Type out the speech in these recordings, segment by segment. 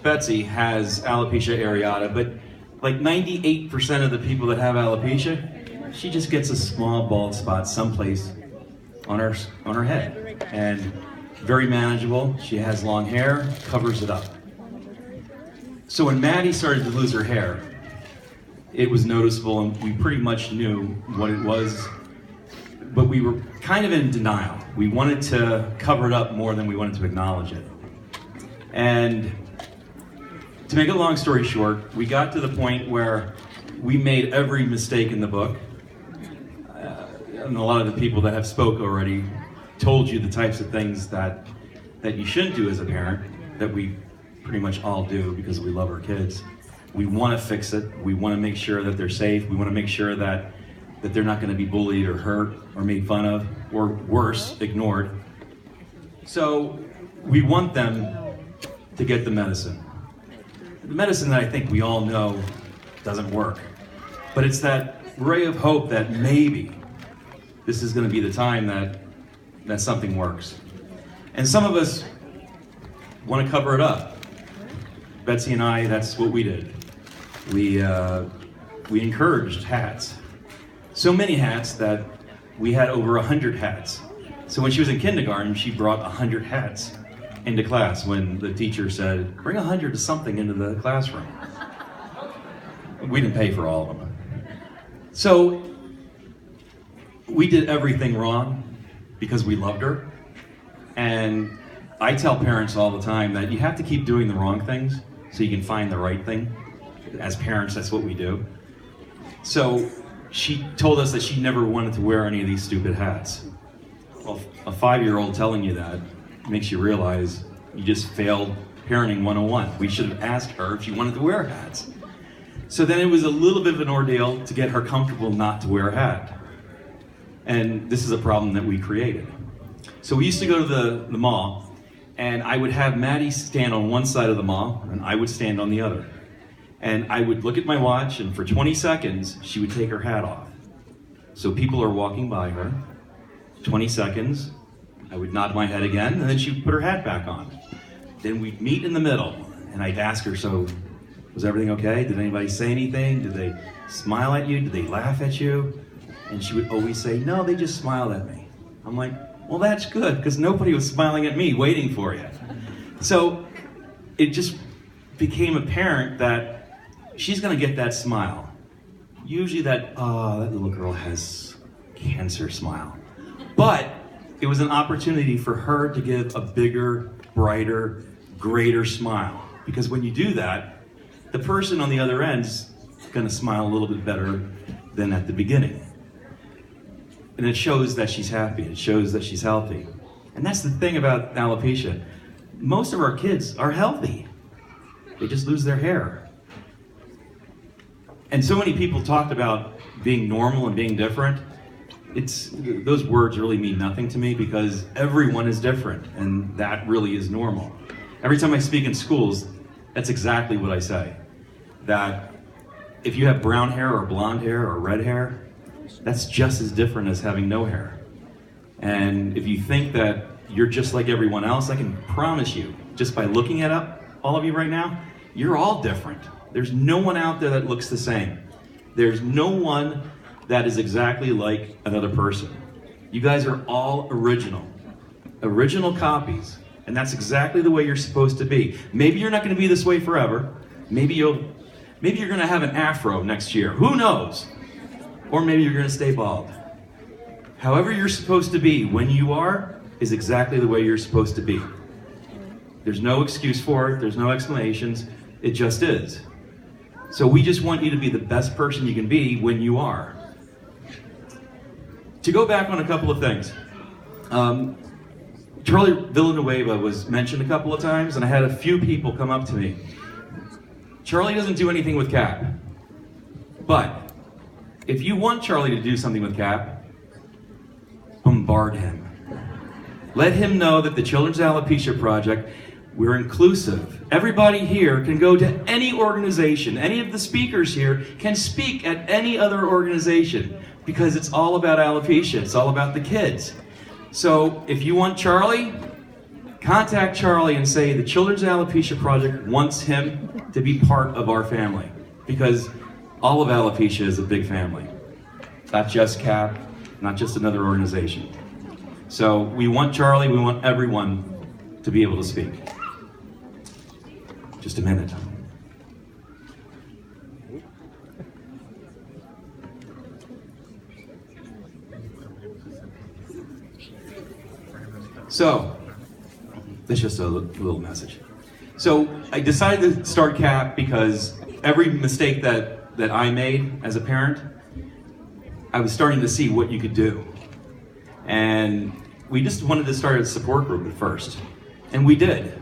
Betsy has alopecia areata, but like 98% of the people that have alopecia, she just gets a small bald spot someplace on her head, and very manageable. She has long hair, covers it up. So when Maddie started to lose her hair, it was noticeable, and we pretty much knew what it was, but we were kind of in denial. We wanted to cover it up more than we wanted to acknowledge it. And to make a long story short, we got to the point where we made every mistake in the book. And a lot of the people that have spoke already told you the types of things that you shouldn't do as a parent, that we pretty much all do because we love our kids. We want to fix it. We want to make sure that they're safe. We want to make sure that they're not going to be bullied or hurt or made fun of, or worse, ignored. So we want them to get the medicine. The medicine that I think we all know doesn't work. But it's that ray of hope that maybe this is going to be the time that something works. And some of us want to cover it up. Betsy and I, that's what we did. We encouraged hats. So many hats that we had over 100 hats. So when she was in kindergarten, she brought 100 hats into class when the teacher said, bring 100 of something into the classroom. We didn't pay for all of them. So we did everything wrong because we loved her. And I tell parents all the time that you have to keep doing the wrong things so you can find the right thing. As parents, that's what we do. So she told us that she never wanted to wear any of these stupid hats. Well, a 5-year-old telling you that makes you realize you just failed parenting 101. We should have asked her if she wanted to wear hats. So then it was a little bit of an ordeal to get her comfortable not to wear a hat. And this is a problem that we created. So we used to go to the mall, and I would have Maddie stand on one side of the mall, and I would stand on the other. And I would look at my watch, and for 20 seconds, she would take her hat off. So people are walking by her, 20 seconds, I would nod my head again, and then she would put her hat back on. Then we'd meet in the middle, and I'd ask her, so was everything okay? Did anybody say anything? Did they smile at you? Did they laugh at you? And she would always say, no, they just smiled at me. I'm like, well, that's good, because nobody was smiling at me waiting for you. So it just became apparent that she's gonna get that smile. Usually that little girl has cancer smile. But it was an opportunity for her to give a bigger, brighter, greater smile. Because when you do that, the person on the other end's gonna smile a little bit better than at the beginning. And it shows that she's happy, it shows that she's healthy. And that's the thing about alopecia. Most of our kids are healthy. They just lose their hair. And so many people talked about being normal and being different. Those words really mean nothing to me because everyone is different, and that really is normal. Every time I speak in schools, that's exactly what I say. That if you have brown hair or blonde hair or red hair, that's just as different as having no hair. And if you think that you're just like everyone else, I can promise you, just by looking at all of you right now, you're all different. There's no one out there that looks the same. There's no one that is exactly like another person. You guys are all original copies, and that's exactly the way you're supposed to be. Maybe you're not going to be this way forever. Maybe you're going to have an afro next year. Who knows? Or maybe you're going to stay bald. However you're supposed to be when you are is exactly the way you're supposed to be. There's no excuse for it. There's no explanations. It just is. So we just want you to be the best person you can be when you are. To go back on a couple of things. Charlie Villanueva was mentioned a couple of times, and I had a few people come up to me. Charlie doesn't do anything with CAP. But if you want Charlie to do something with CAP, bombard him. Let him know that the Children's Alopecia Project, we're inclusive. Everybody here can go to any organization. Any of the speakers here can speak at any other organization because it's all about alopecia. It's all about the kids. So if you want Charlie, contact Charlie and say the Children's Alopecia Project wants him to be part of our family, because all of alopecia is a big family. Not just CAP, not just another organization. So we want Charlie, we want everyone to be able to speak. Just a minute. So, that's just a little message. So, I decided to start CAP because every mistake that I made as a parent, I was starting to see what you could do. And we just wanted to start a support group at first. And we did.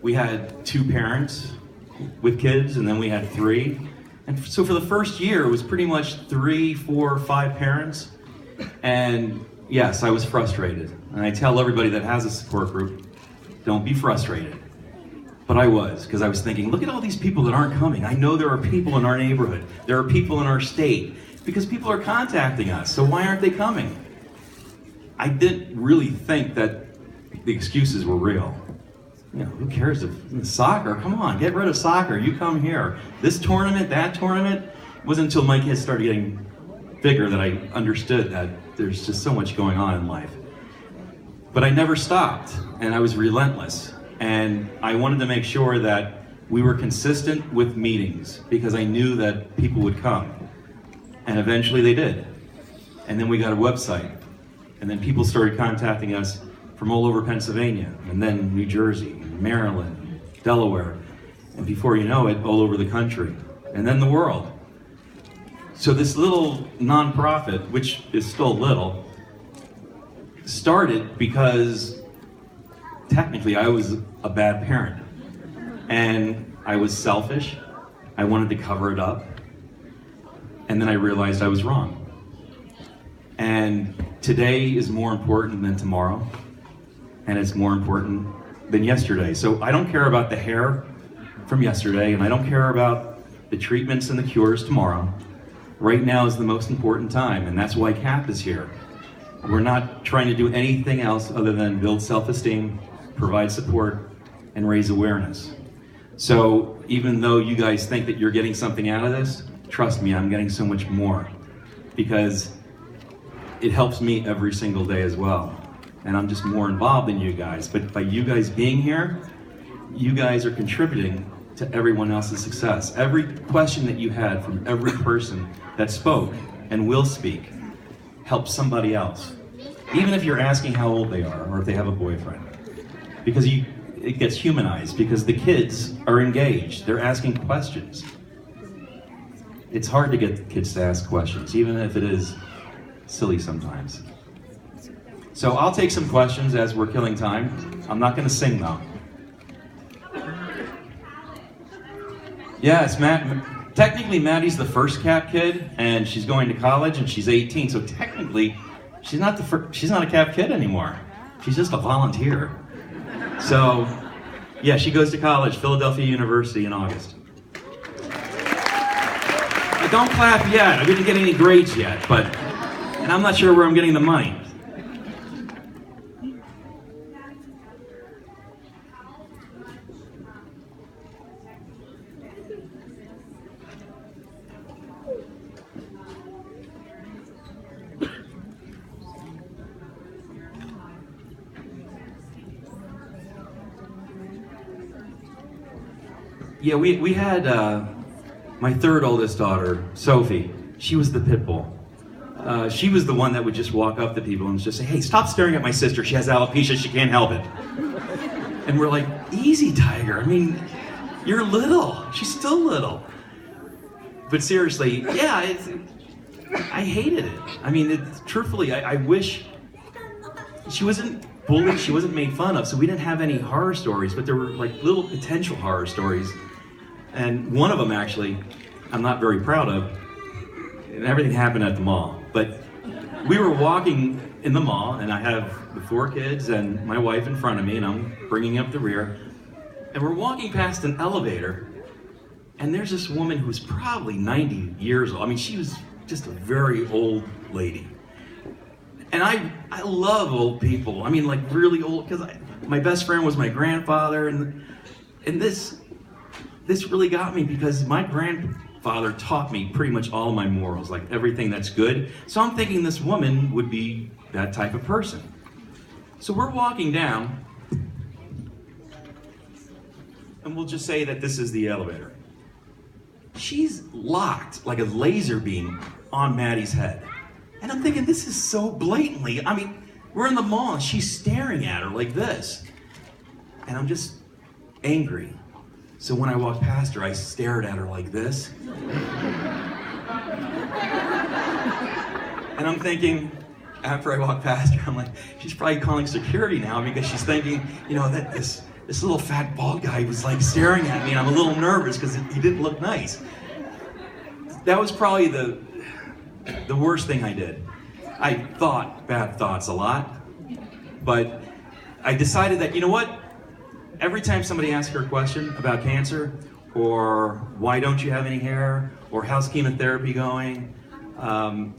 We had 2 parents with kids, and then we had 3. And so for the first year, it was pretty much 3, 4, 5 parents. And yes, I was frustrated. And I tell everybody that has a support group, don't be frustrated. But I was, because I was thinking, look at all these people that aren't coming. I know there are people in our neighborhood. There are people in our state. Because people are contacting us, so why aren't they coming? I didn't really think that the excuses were real. You know, who cares if soccer? Come on, get rid of soccer. You come here. This tournament, that tournament. It wasn't until my kids started getting bigger that I understood that there's just so much going on in life. But I never stopped, and I was relentless. And I wanted to make sure that we were consistent with meetings, because I knew that people would come. And eventually they did. And then we got a website. And then people started contacting us from all over Pennsylvania, and then New Jersey, Maryland, Delaware, and before you know it, all over the country, and then the world. So this little nonprofit, which is still little, started because technically I was a bad parent. And I was selfish. I wanted to cover it up. And then I realized I was wrong. And today is more important than tomorrow, and it's more important than yesterday. So I don't care about the hair from yesterday, and I don't care about the treatments and the cures tomorrow. Right now is the most important time, and that's why CAP is here. We're not trying to do anything else other than build self-esteem, provide support, and raise awareness. So even though you guys think that you're getting something out of this, trust me, I'm getting so much more, because it helps me every single day as well. And I'm just more involved than you guys. But by you guys being here, you guys are contributing to everyone else's success. Every question that you had from every person that spoke and will speak helps somebody else. Even if you're asking how old they are or if they have a boyfriend. Because it gets humanized, because the kids are engaged. They're asking questions. It's hard to get kids to ask questions, even if it is silly sometimes. So I'll take some questions as we're killing time. I'm not going to sing though. Yes, technically Maddie's the first CAP kid, and she's going to college, and she's 18. So technically, she's not a CAP kid anymore. She's just a volunteer. So, yeah, she goes to college, Philadelphia University, in August. Don't clap yet. I didn't get any grades yet, and I'm not sure where I'm getting the money. Yeah, we had my third oldest daughter, Sophie. She was the pit bull. She was the one that would just walk up to people and just say, "Hey, stop staring at my sister. She has alopecia. She can't help it." And we're like, "Easy, Tiger. I mean, you're little. She's still little." But seriously, yeah, I hated it. I mean, truthfully, I wish she wasn't bullied. She wasn't made fun of. So we didn't have any horror stories, but there were like little potential horror stories. And one of them, actually, I'm not very proud of. And everything happened at the mall. But we were walking in the mall, and I have the 4 kids and my wife in front of me, and I'm bringing up the rear. And we're walking past an elevator, and there's this woman who's probably 90 years old. I mean, she was just a very old lady. And I love old people. I mean, like really old, because my best friend was my grandfather, and this really got me because my grandfather taught me pretty much all my morals, like everything that's good. So I'm thinking this woman would be that type of person. So we're walking down, and we'll just say that this is the elevator. She's locked like a laser beam on Maddie's head. And I'm thinking, this is so blatantly, I mean, we're in the mall and she's staring at her like this. And I'm just angry. So when I walked past her, I stared at her like this. And I'm thinking, after I walked past her, I'm like, she's probably calling security now because she's thinking, you know, that this little fat bald guy was like staring at me, and I'm a little nervous because he didn't look nice. That was probably the worst thing I did. I thought bad thoughts a lot, but I decided that, you know what? Every time somebody asks her a question about cancer, or why don't you have any hair, or how's chemotherapy going,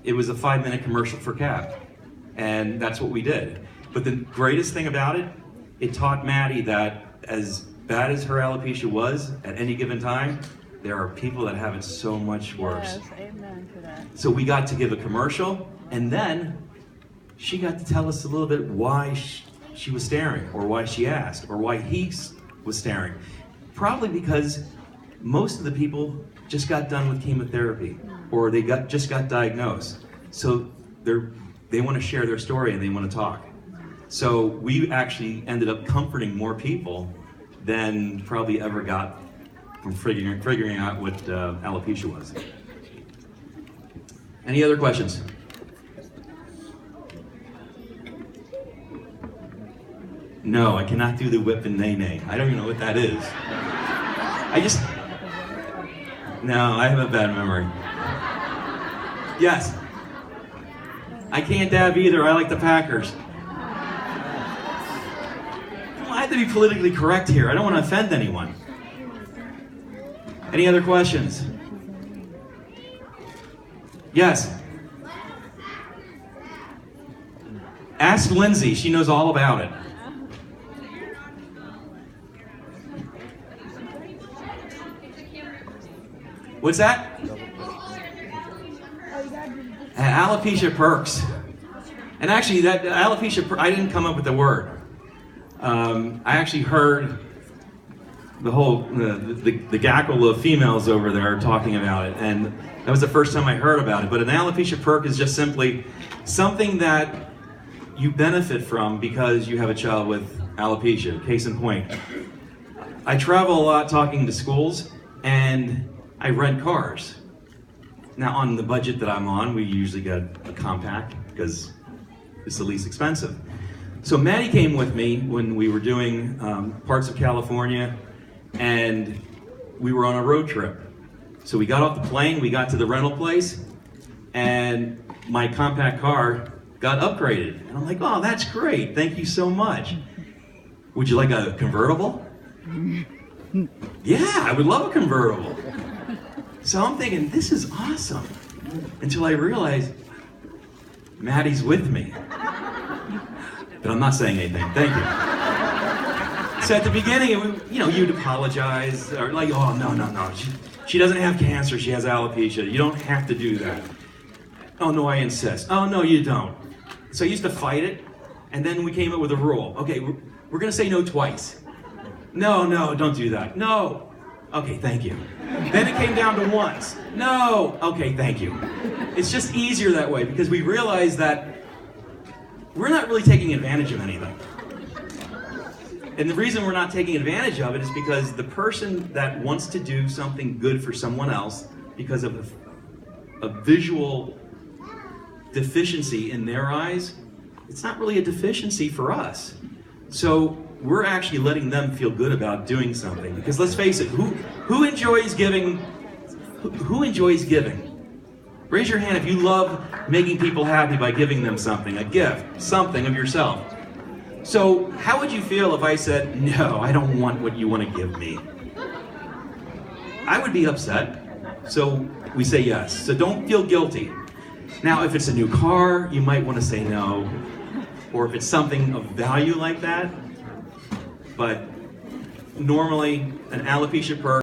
it was a 5-minute commercial for CAP. And that's what we did. But the greatest thing about it, it taught Maddie that as bad as her alopecia was at any given time, there are people that have it so much worse. Yes, amen to that. So we got to give a commercial, and then she got to tell us a little bit why she was staring, or why she asked, or why he was staring. Probably because most of the people just got done with chemotherapy, or they just got diagnosed. So they want to share their story and they want to talk. So we actually ended up comforting more people than probably ever got from figuring out what alopecia was. Any other questions? No, I cannot do the whip and nay-nay. I don't even know what that is. No, I have a bad memory. Yes. I can't dab either, I like the Packers. I have to be politically correct here. I don't want to offend anyone. Any other questions? Yes. Ask Lindsay, she knows all about it. What's that? Alopecia perks. And actually, that alopecia, I didn't come up with the word. I actually heard the whole, the gaggle of females over there talking about it, and that was the first time I heard about it. But an alopecia perk is just simply something that you benefit from because you have a child with alopecia. Case in point, I travel a lot talking to schools, and I rent cars. Now, on the budget that I'm on, we usually get a compact because it's the least expensive. So Maddie came with me when we were doing parts of California, and we were on a road trip. So we got off the plane, we got to the rental place, and my compact car got upgraded. And I'm like, oh, that's great, thank you so much. Would you like a convertible? Yeah, I would love a convertible. So I'm thinking, this is awesome. Until I realized, Maddie's with me. But I'm not saying anything, thank you. So at the beginning, you'd apologize, or like, oh, no. She doesn't have cancer, she has alopecia. You don't have to do that. Oh, no, I insist. Oh, no, you don't. So I used to fight it, and then we came up with a rule. Okay, we're gonna say no twice. No, don't do that. No. Okay, thank you. Then it came down to once. No. Okay, thank you. It's just easier that way because we realize that we're not really taking advantage of anything. And the reason we're not taking advantage of it is because the person that wants to do something good for someone else because of a visual deficiency in their eyes, it's not really a deficiency for us. So we're actually letting them feel good about doing something. Because let's face it, who enjoys giving? Who enjoys giving? Raise your hand if you love making people happy by giving them something, a gift, something of yourself. So how would you feel if I said, no, I don't want what you want to give me? I would be upset. So we say yes. So don't feel guilty. Now, if it's a new car, you might want to say no. Or if it's something of value like that, but normally an alopecia perk